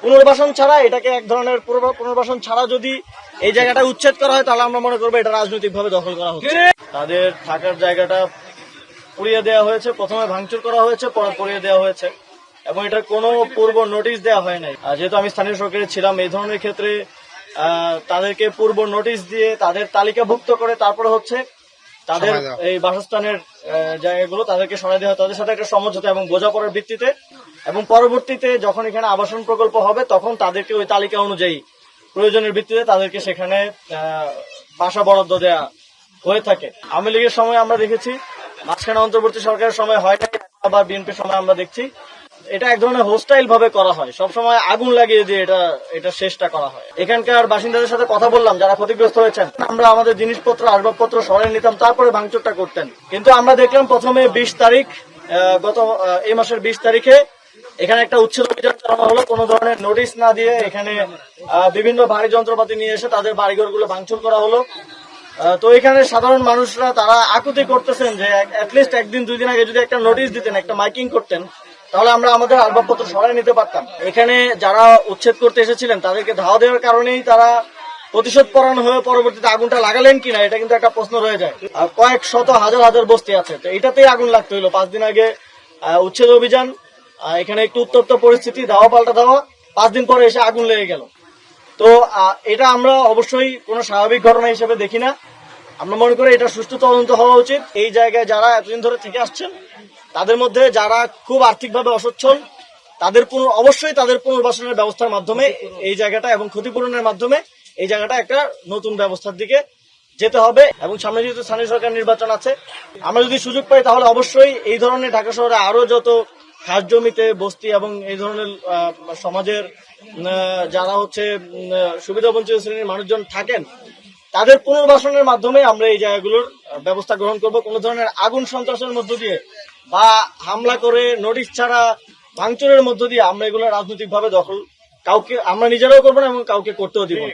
পুনর্বাসন ছাড়া, এটাকে এক ধরনের পুনর্বাসন ছাড়া যদি এই জায়গাটা উচ্ছেদ করা হয়, তাহলে আমরা মনে করবো এটা রাজনৈতিক ভাবে দখল করা হচ্ছে। তাদের থাকার জায়গাটা পুড়িয়ে দেওয়া হয়েছে, প্রথমে ভাঙচুর করা হয়েছে, পরে পুড়িয়ে দেওয়া হয়েছে, এবং এটার কোনো পূর্ব নোটিশ দেওয়া হয় নাই। যেহেতু আমি স্থানীয় সরকারে ছিলাম, এই ধরনের ক্ষেত্রে তাদেরকে পূর্ব নোটিশ দিয়ে তাদের তালিকাভুক্ত করে তারপরে হচ্ছে তাদের এই বাসস্থানের জায়গাগুলো তাদেরকে সরাই দেওয়া হয়, তাদের সাথে একটা সমঝোতা এবং বোঝাপড়ার ভিত্তিতে, এবং পরবর্তীতে যখন এখানে আবাসন প্রকল্প হবে তখন তাদেরকে ওই তালিকা অনুযায়ী প্রয়োজনের ভিত্তিতে তাদেরকে সেখানে বাসা বরাদ্দ দেওয়া হয়ে থাকে। আওয়ামী লীগের সময় আমরা দেখেছি, মাঝখানে অন্তর্বর্তী সরকারের সময় হয় না, আবার বিএনপির সময় আমরা দেখছি এটা এক ধরনের হোস্টাইল ভাবে করা হয়, সবসময় আগুন লাগিয়ে দিয়ে এটা শেষটা করা হয়। এখানকার বাসিন্দাদের সাথে কথা বললাম যারা ক্ষতিগ্রস্ত হয়েছেন, আমরা আমাদের জিনিসপত্র আসবাবপত্র সরাই নিতাম, তারপরে ভাঙচুরটা করতেন। কিন্তু আমরা দেখলাম প্রথমে 20 তারিখ, গত এই মাসের 20 তারিখে এখানে একটা উচ্ছেদ অভিযান চালানো হলো, কোনো ধরনের নোটিশ না দিয়ে এখানে বিভিন্ন ভারী যন্ত্রপাতি নিয়ে এসে তাদের বাড়িঘর গুলো ভাঙচুর করা হলো। তো এখানে সাধারণ মানুষরা তারা আকুতি করতেছেন যে অ্যাটলিস্ট একদিন 2 দিন আগে যদি একটা নোটিশ দিতেন, একটা মাইকিং করতেন, তাহলে আমরা আমাদের আসবাবপত্র সরাই নিতে পারতাম। এখানে যারা উচ্ছেদ করতে এসেছিলেন তাদেরকে ধাওয়া দেওয়ার কারণেই তারা প্রতিশোধ পরায়ণ হয়ে পরবর্তীতে আগুনটা লাগালেন কিনা, এটা কিন্তু একটা প্রশ্ন রয়ে যায়। আর কয়েক শত হাজার হাজার বস্তি আছে, তো এটাতেই আগুন লাগতে হলো। 5 দিন আগে উচ্ছেদ অভিযান, এখানে একটু উত্তপ্ত পরিস্থিতি, ধাওয়া পাল্টা ধাওয়া, 5 দিন পরে এসে আগুন লেগে গেল। তো এটা আমরা অবশ্যই কোনো স্বাভাবিক ঘটনা হিসেবে দেখি না। আমরা মনে করি এটা সুষ্ঠু তদন্ত হওয়া উচিত। এই জায়গায় যারা এতদিন ধরে থেকে আসছেন, তাদের মধ্যে যারা খুব আর্থিকভাবে অসচ্ছল, অবশ্যই তাদের পুনর্বাসনের ব্যবস্থার মাধ্যমে এই জায়গাটা এবং ক্ষতিপূরণের মাধ্যমে এই জায়গাটা একটা নতুন ব্যবস্থার দিকে যেতে হবে। এবং সামনে যেহেতু স্থানীয় সরকার নির্বাচন আছে, আমরা যদি সুযোগ পাই তাহলে অবশ্যই এই ধরনের ঢাকা শহরে আরো যত খাস জমিতে বস্তি এবং এই ধরনের সমাজের যারা হচ্ছে সুবিধা বঞ্চিত শ্রেণীর মানুষজন থাকেন, তাদের পুনর্বাসনের মাধ্যমে আমরা এই জায়গাগুলোর ব্যবস্থা গ্রহণ করব। কোনো ধরনের আগুন সন্ত্রাসের মধ্য দিয়ে বা হামলা করে নোটিশ ছাড়া ভাঙচুরের মধ্য দিয়ে আমরা এগুলো রাজনৈতিক ভাবে দখল কাউকে আমরা নিজেরাও করবো না এবং কাউকে করতেও দিব না।